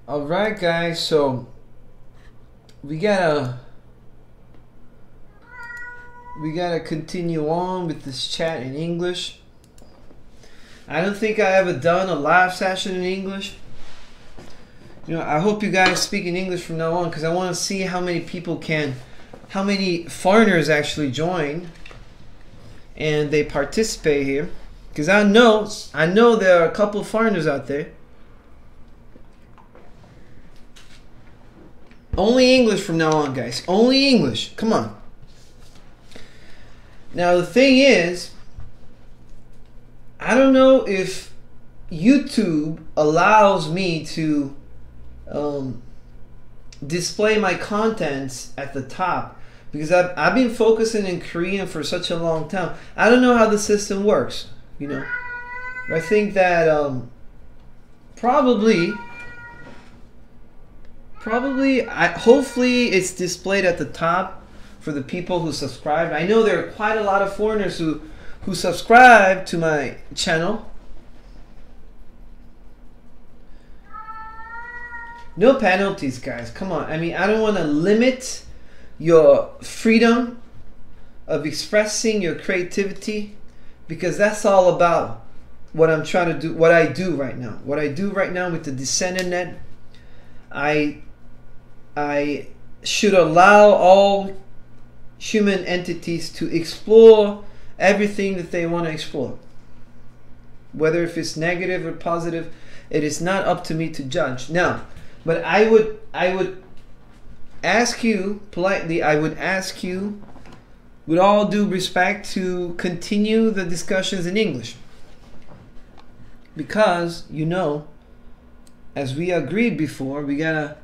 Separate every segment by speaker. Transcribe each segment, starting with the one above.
Speaker 1: All right, guys. So we gotta continue on with this chat in English. I don't think I ever done a live session in English. You know, I hope you guys speak in English from now on because I want to see how many people how many foreigners actually join and they participate here. Because I know there are a couple foreigners out there. Only English from now on, guys. Only English. Come on. Now the thing is, I don't know if YouTube allows me to display my contents at the top, because I've been focusing in Korean for such a long time. I don't know how the system works, you know. I think that hopefully it's displayed at the top for the people who subscribe. I know there are quite a lot of foreigners who subscribe to my channel. No penalties, guys. Come on. I mean, I don't want to limit your freedom of expressing your creativity, because that's all about what I'm trying to do, what I do right now. What I do right now with the Descender I should allow all human entities to explore everything that they want to explore. Whether if it's negative or positive, it is not up to me to judge. Now, but I would ask you politely, I would ask you with all due respect to continue the discussions in English. Because, you know, as we agreed before, we gotta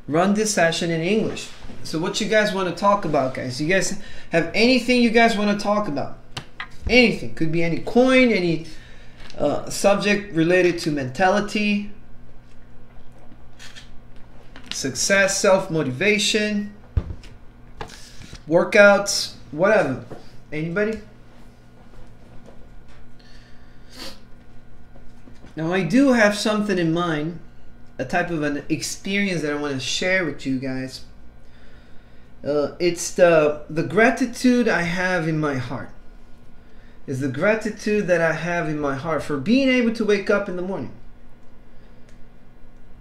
Speaker 1: run this session in English. So what you guys want to talk about, guys? You guys have anything you guys want to talk about? Anything. Could be any coin, any subject related to mentality, success, self-motivation, workouts, whatever. Anybody? Now I do have something in mind, a type of an experience that I want to share with you guys. It's the gratitude I have in my heart. It's the gratitude that I have in my heart for being able to wake up in the morning.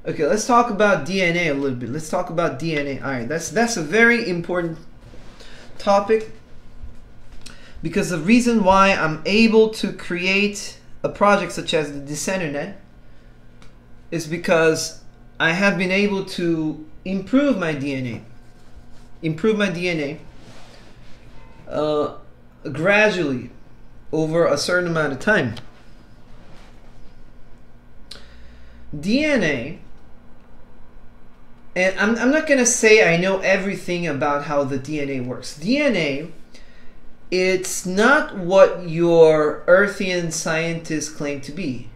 Speaker 1: Okay, let's talk about DNA a little bit. Let's talk about DNA. All right, that's a very important topic, because the reason why I'm able to create a project such as the Descender is because I have been able to improve my DNA. Gradually over a certain amount of time. DNA, and I'm not gonna say I know everything about how the DNA works. DNA, it's not what your Earthian scientists claim to be.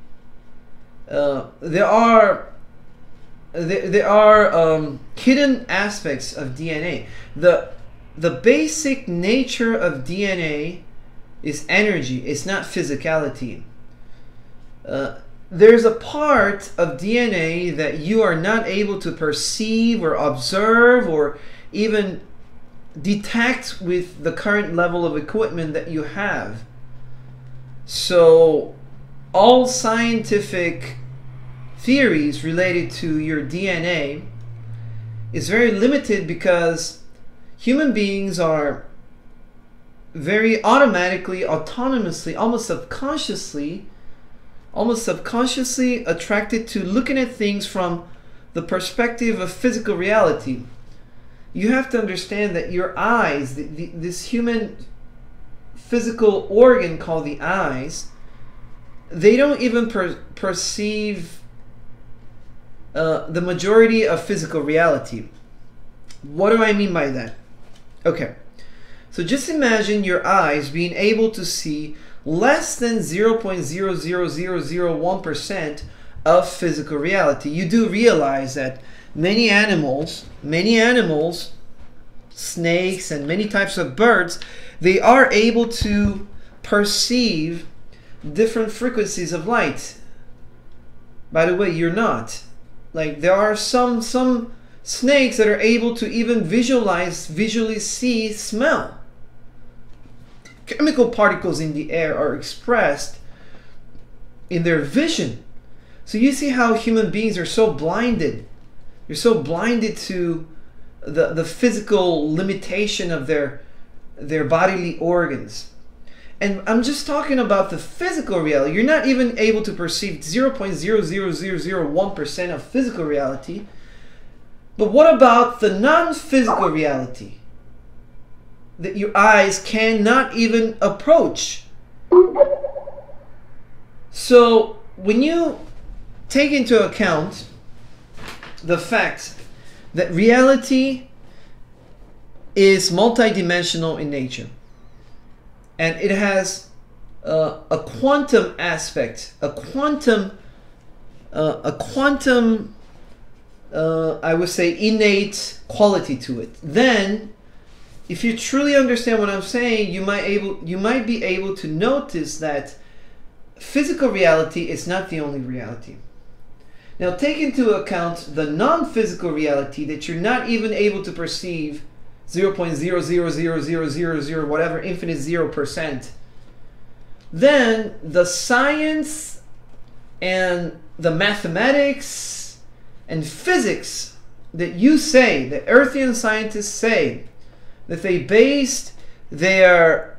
Speaker 1: There are hidden aspects of DNA. The basic nature of DNA is energy. It's not physicality. There's a part of DNA that you are not able to perceive or observe or even detect with the current level of equipment that you have. So all scientific theories related to your DNA is very limited, because human beings are very automatically, autonomously, almost subconsciously attracted to looking at things from the perspective of physical reality. You have to understand that your eyes, this human physical organ called the eyes, they don't even perceive the majority of physical reality. What do I mean by that? Okay, so just imagine your eyes being able to see less than 0.00001% of physical reality. You do realize that many animals, snakes and many types of birds, they are able to perceive different frequencies of light. By the way, you're not. Like there are some snakes that are able to even visually see smell. Chemical particles in the air are expressed in their vision. So you see how human beings are so blinded. You're so blinded to the physical limitation of their bodily organs. And I'm just talking about the physical reality. You're not even able to perceive 0.00001% of physical reality. But what about the non-physical reality that your eyes cannot even approach? So when you take into account the fact that reality is multidimensional in nature, and it has a quantum aspect, I would say innate quality to it, then if you truly understand what I'm saying, you might be able to notice that physical reality is not the only reality. Now take into account the non-physical reality that you're not even able to perceive 0.00000 whatever infinite 0%. Then the science and the mathematics and physics that you say, the Earthian scientists say, that they based their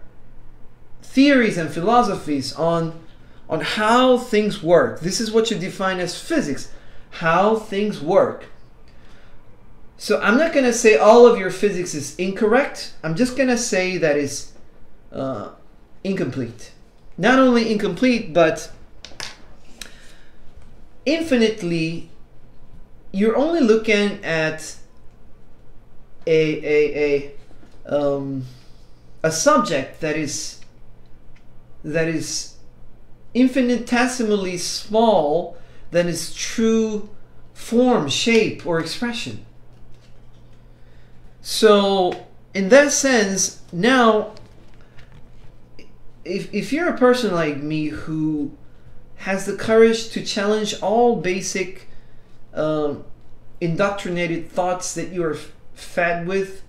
Speaker 1: theories and philosophies on how things work. This is what you define as physics, how things work. So I'm not going to say all of your physics is incorrect. I'm just going to say that is incomplete. Not only incomplete, but infinitely, you're only looking at a subject that is infinitesimally small than its true form, shape, or expression. So in that sense, now if you're a person like me who has the courage to challenge all basic indoctrinated thoughts that you are fed with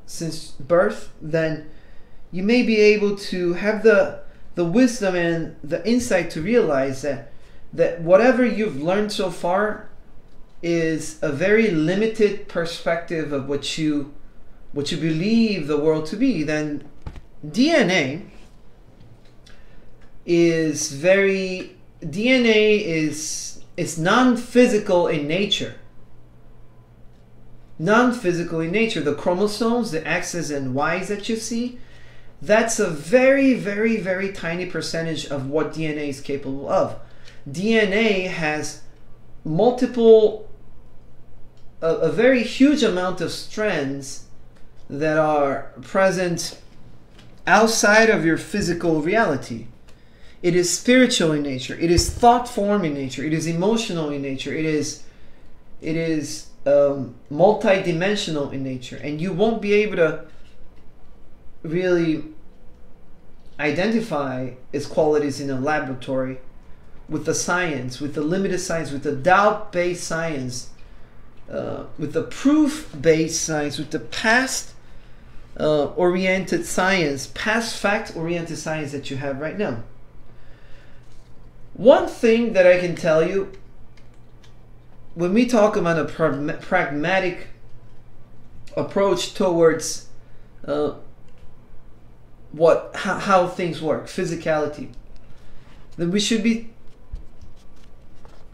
Speaker 1: since birth, then you may be able to have the wisdom and the insight to realize that whatever you've learned so far is a very limited perspective of what you believe the world to be. Then DNA is non-physical in nature. Non-physical in nature. The chromosomes, the X's and Y's that you see, that's a very, very, very tiny percentage of what DNA is capable of. DNA has a very huge amount of strands that are present outside of your physical reality. It is spiritual in nature. It is thought form in nature. It is emotional in nature. It is multidimensional in nature, and you won't be able to really identify its qualities in a laboratory with the science, with the limited science, with the doubt-based science, with the proof-based science, with the past-oriented science, past fact-oriented science that you have right now. One thing that I can tell you, when we talk about a pragmatic approach towards how things work, physicality, then we should be.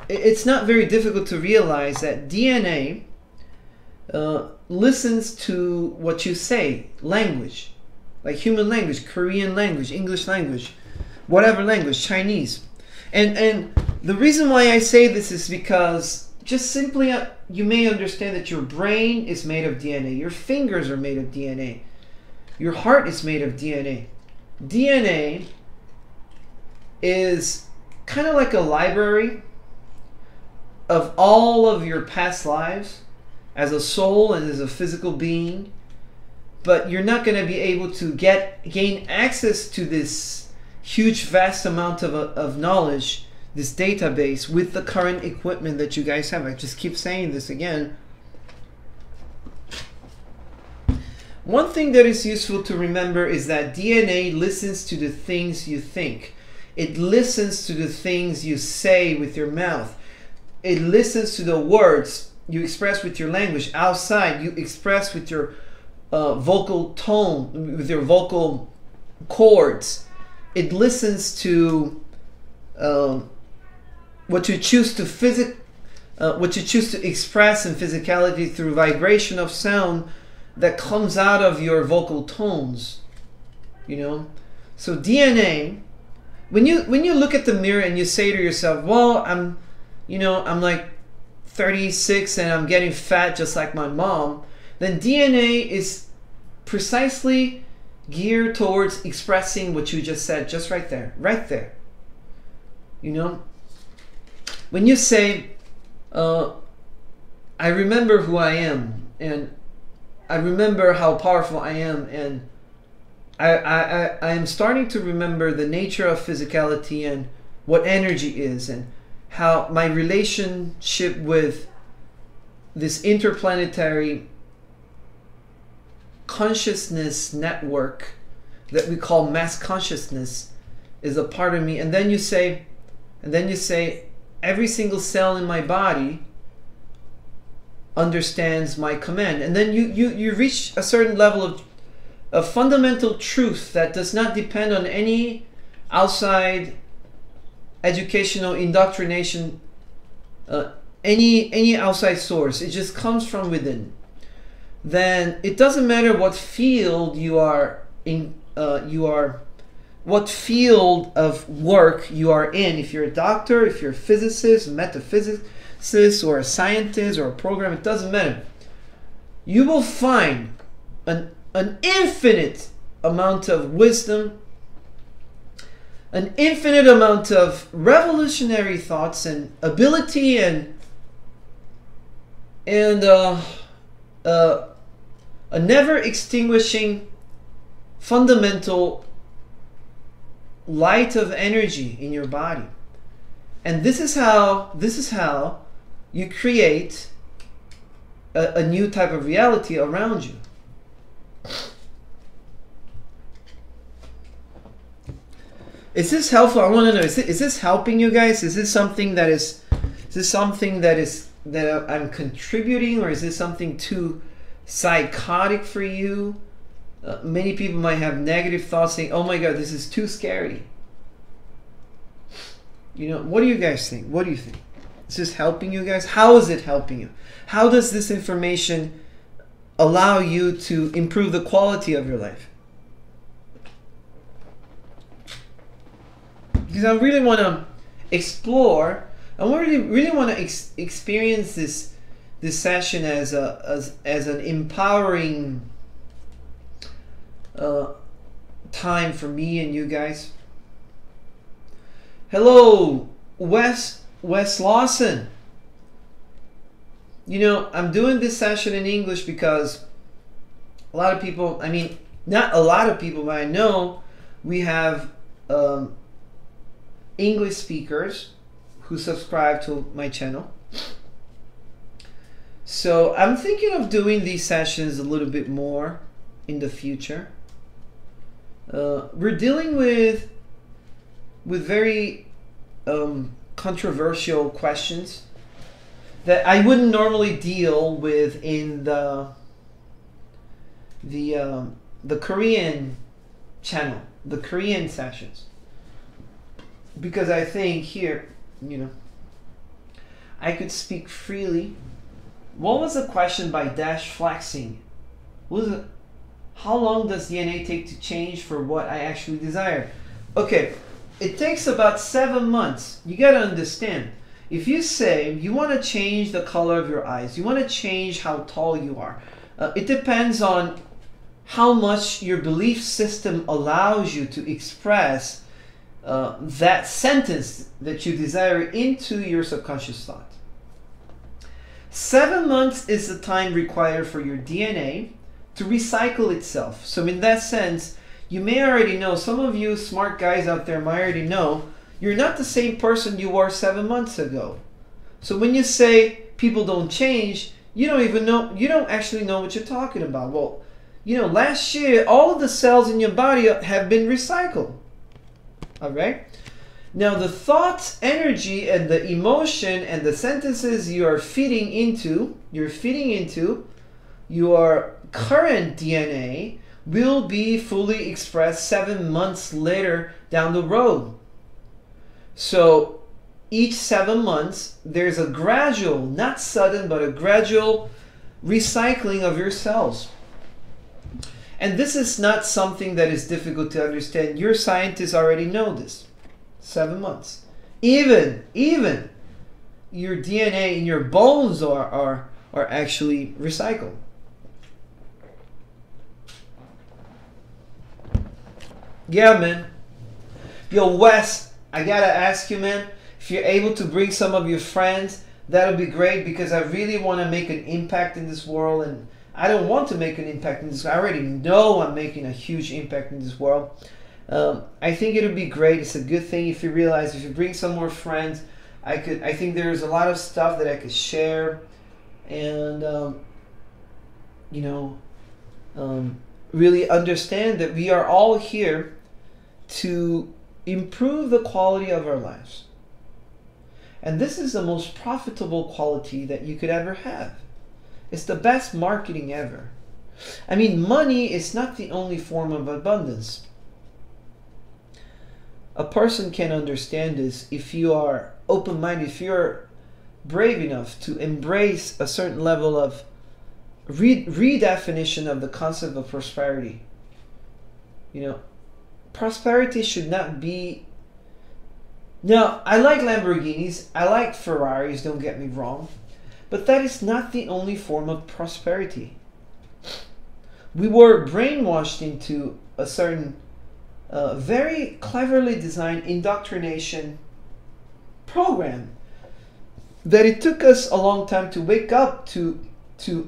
Speaker 1: It's not very difficult to realize that DNA listens to what you say, language, like human language, Korean language, English language, whatever language, Chinese. And the reason why I say this is because just simply you may understand that your brain is made of DNA, your fingers are made of DNA, your heart is made of DNA. DNA is kind of like a library of all of your past lives as a soul and as a physical being, but you're not going to be able to gain access to this huge vast amount of knowledge this database with the current equipment that you guys have. I just keep saying this again. One thing that is useful to remember is that DNA listens to the things you think. It listens to the things you say with your mouth. It listens to the words you express with your language. Outside, you express with your vocal tone, with your vocal chords. It listens to what you choose to express in physicality through vibration of sound that comes out of your vocal tones. You know, so DNA. When you look at the mirror and you say to yourself, "Well, I'm like 36 and I'm getting fat just like my mom," then DNA is precisely geared towards expressing what you just said, just right there, right there. You know, when you say, "I remember who I am, and I remember how powerful I am, and I am starting to remember the nature of physicality and what energy is, and how my relationship with this interplanetary consciousness network that we call mass consciousness is a part of me." And then you say, every single cell in my body understands my command. And then you reach a certain level of fundamental truth that does not depend on any outside educational indoctrination, any outside source. It just comes from within. Then it doesn't matter what field you are in, what field of work you are in. If you're a doctor, if you're a physicist, metaphysicist, or a scientist, or a programmer, it doesn't matter. You will find an infinite amount of wisdom, an infinite amount of revolutionary thoughts and ability, and a never extinguishing fundamental light of energy in your body. And this is how you create a new type of reality around you. Is this helpful? I want to know, is this helping you guys? Is this something that I'm contributing, or is this something too psychotic for you? Many people might have negative thoughts saying, "Oh my God, this is too scary." You know, what do you guys think? What do you think? Is this helping you guys? How is it helping you? How does this information allow you to improve the quality of your life? Because I really want to explore, I really want to experience this session as an empowering time for me and you guys. Hello, Wes Lawson. You know, I'm doing this session in English because a lot of people, I mean, not a lot of people, but I know we have English speakers who subscribe to my channel. So I'm thinking of doing these sessions a little bit more in the future. We're dealing with very controversial questions that I wouldn't normally deal with in the Korean channel, the Korean sessions, because I think here, you know, I could speak freely. What was the question by Dash Flaxing? Was it, how long does DNA take to change for what I actually desire? Okay, it takes about 7 months. You got to understand, if you say you want to change the color of your eyes, you want to change how tall you are, it depends on how much your belief system allows you to express that sentence that you desire into your subconscious thought. 7 months is the time required for your DNA to recycle itself. So in that sense, you may already know, some of you smart guys out there might already know, You're not the same person you were 7 months ago. So when you say people don't change, you don't actually know what you're talking about. Well, last year, all of the cells in your body have been recycled. All right? Now, the thoughts, energy, and the emotion and the sentences you are feeding into your current DNA will be fully expressed 7 months later down the road. So each 7 months, there's a gradual, not sudden, but a gradual recycling of your cells. And this is not something that is difficult to understand. Your scientists already know this. 7 months. Even your DNA in your bones are actually recycled. Yeah, man. Yo, Wes, I gotta ask you, man, if you're able to bring some of your friends, that'll be great, because I really want to make an impact in this world. And I don't want to make an impact in this. I already know I'm making a huge impact in this world. I think it would be great. It's a good thing if you realize, if you bring some more friends, I think there's a lot of stuff that I could share, and really understand that we are all here to improve the quality of our lives. And this is the most profitable quality that you could ever have. It's the best marketing ever. I mean, money is not the only form of abundance. A person can understand this if you are open-minded, if you're brave enough to embrace a certain level of redefinition of the concept of prosperity. Prosperity should not be... Now, I like Lamborghinis, I like Ferraris, don't get me wrong, but that is not the only form of prosperity. We were brainwashed into a certain very cleverly designed indoctrination program that it took us a long time to wake up to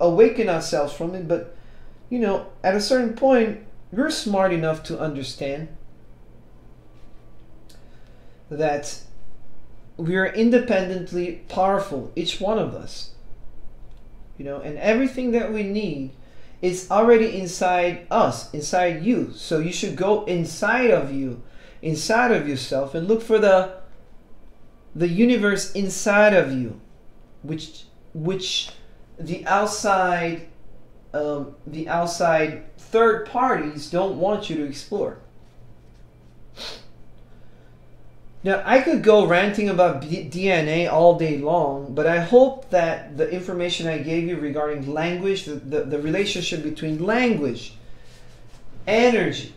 Speaker 1: awaken ourselves from it. But at a certain point, you're smart enough to understand that we are independently powerful, each one of us, and everything that we need is already inside us, inside you. So you should go inside of you, inside of yourself, and look for the universe inside of you, which the outside third parties don't want you to explore. Now, I could go ranting about DNA all day long, but I hope that the information I gave you regarding language, the relationship between language, energy,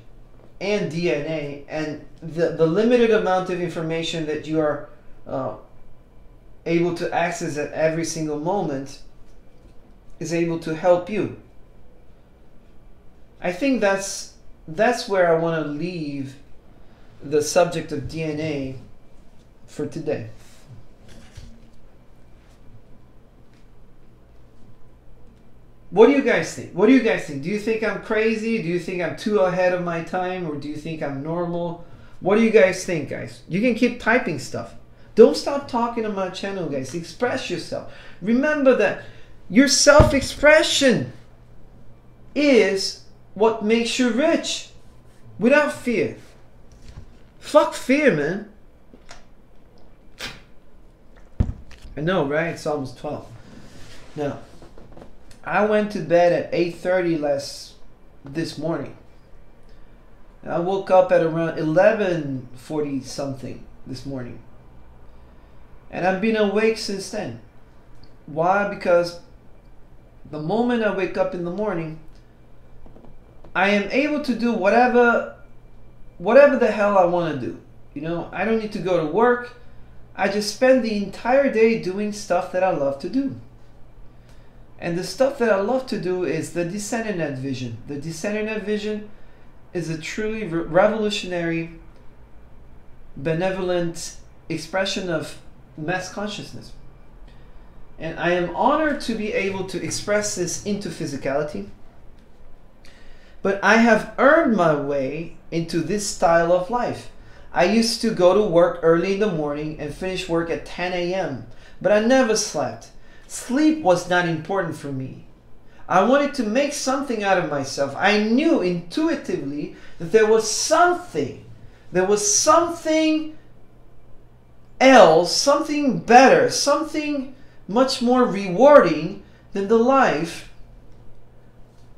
Speaker 1: and DNA, and the limited amount of information that you are able to access at every single moment is able to help you. I think that's where I want to leave the subject of DNA for today. What do you guys think? What do you guys think? Do you think I'm crazy? Do you think I'm too ahead of my time? Or do you think I'm normal? What do you guys think, guys? You can keep typing stuff. Don't stop talking on my channel, guys. Express yourself. Remember that your self-expression is what makes you rich. Without fear. Fuck fear, man. I know, right? It's almost 12. Now, I went to bed at 8:30 this morning. I woke up at around 11:40 something this morning. And I've been awake since then. Why? Because the moment I wake up in the morning, I am able to do whatever the hell I want to do. I don't need to go to work. I just spend the entire day doing stuff that I love to do. And the stuff that I love to do is the Descendant vision. The Descendant vision is a truly revolutionary, benevolent expression of mass consciousness. And I am honored to be able to express this into physicality. But I have earned my way into this style of life. I used to go to work early in the morning and finish work at 10 a.m. But I never slept. Sleep was not important for me. I wanted to make something out of myself. I knew intuitively that there was something else, something better, something much more rewarding than the life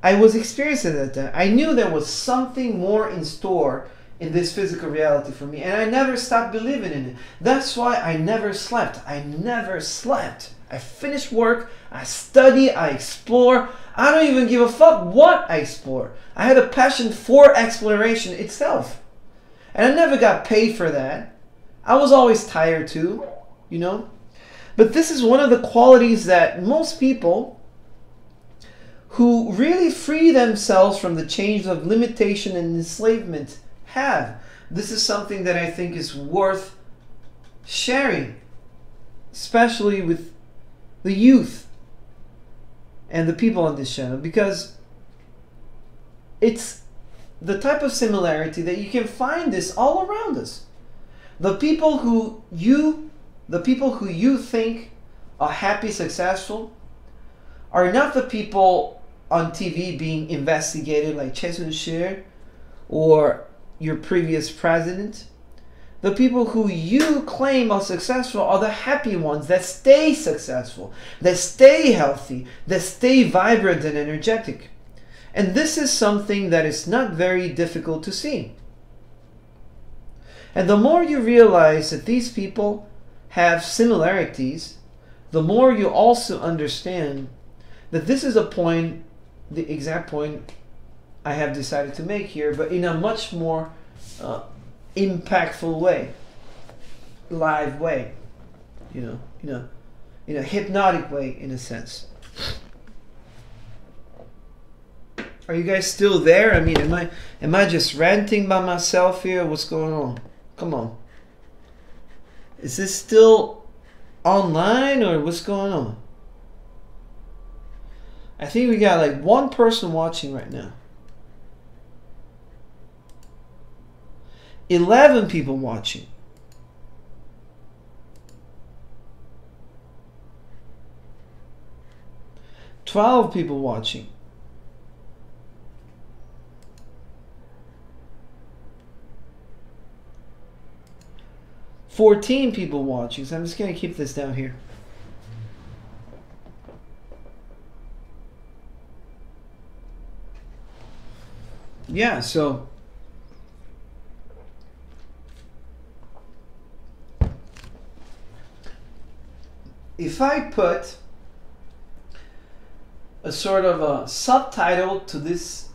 Speaker 1: I was experiencing at that time. I knew there was something more in store in this physical reality for me, and I never stopped believing in it. That's why I never slept. I never slept. I finish work, I study, I explore. I don't even give a fuck what I explore. I had a passion for exploration itself. And I never got paid for that. I was always tired too, you know. But this is one of the qualities that most people who really free themselves from the chains of limitation and enslavement have. This is something that I think is worth sharing, especially with the youth and the people on this channel, because it's the type of similarity that you can find this all around us. The people who you think are happy, successful, are not the people on TV being investigated like Chesung or your previous president. The people who you claim are successful are the happy ones that stay successful, that stay healthy, that stay vibrant and energetic. And this is something that is not very difficult to see. And the more you realize that these people have similarities, the more you also understand that this is a point, the exact point I have decided to make here, but in a much more impactful way, live way, in a hypnotic way, in a sense. Are you guys still there? I mean, am I just ranting by myself here? What's going on? Come on. Is this still online or what's going on? I think we got like one person watching right now. 11 people watching. $12 people watching. $14 people watching. So I'm just going to keep this down here. Yeah, so if I put a sort of a subtitle to this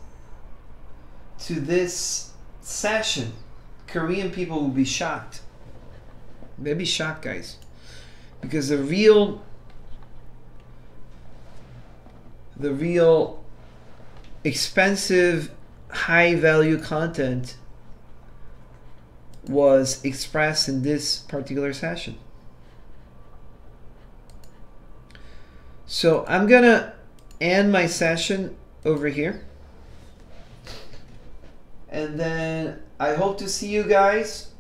Speaker 1: session, Korean people will be shocked. They'll be shocked, guys, because the real expensive, high value content was expressed in this particular session. So I'm gonna end my session over here, and then I hope to see you guys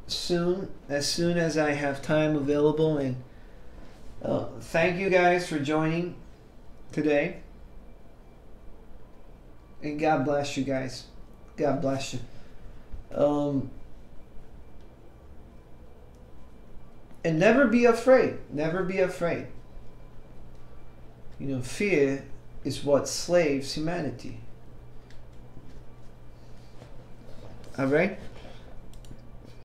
Speaker 1: soon as I have time available. And thank you guys for joining today, and God bless you guys. God bless you. And never be afraid. Never be afraid. Fear is what slaves humanity. All right?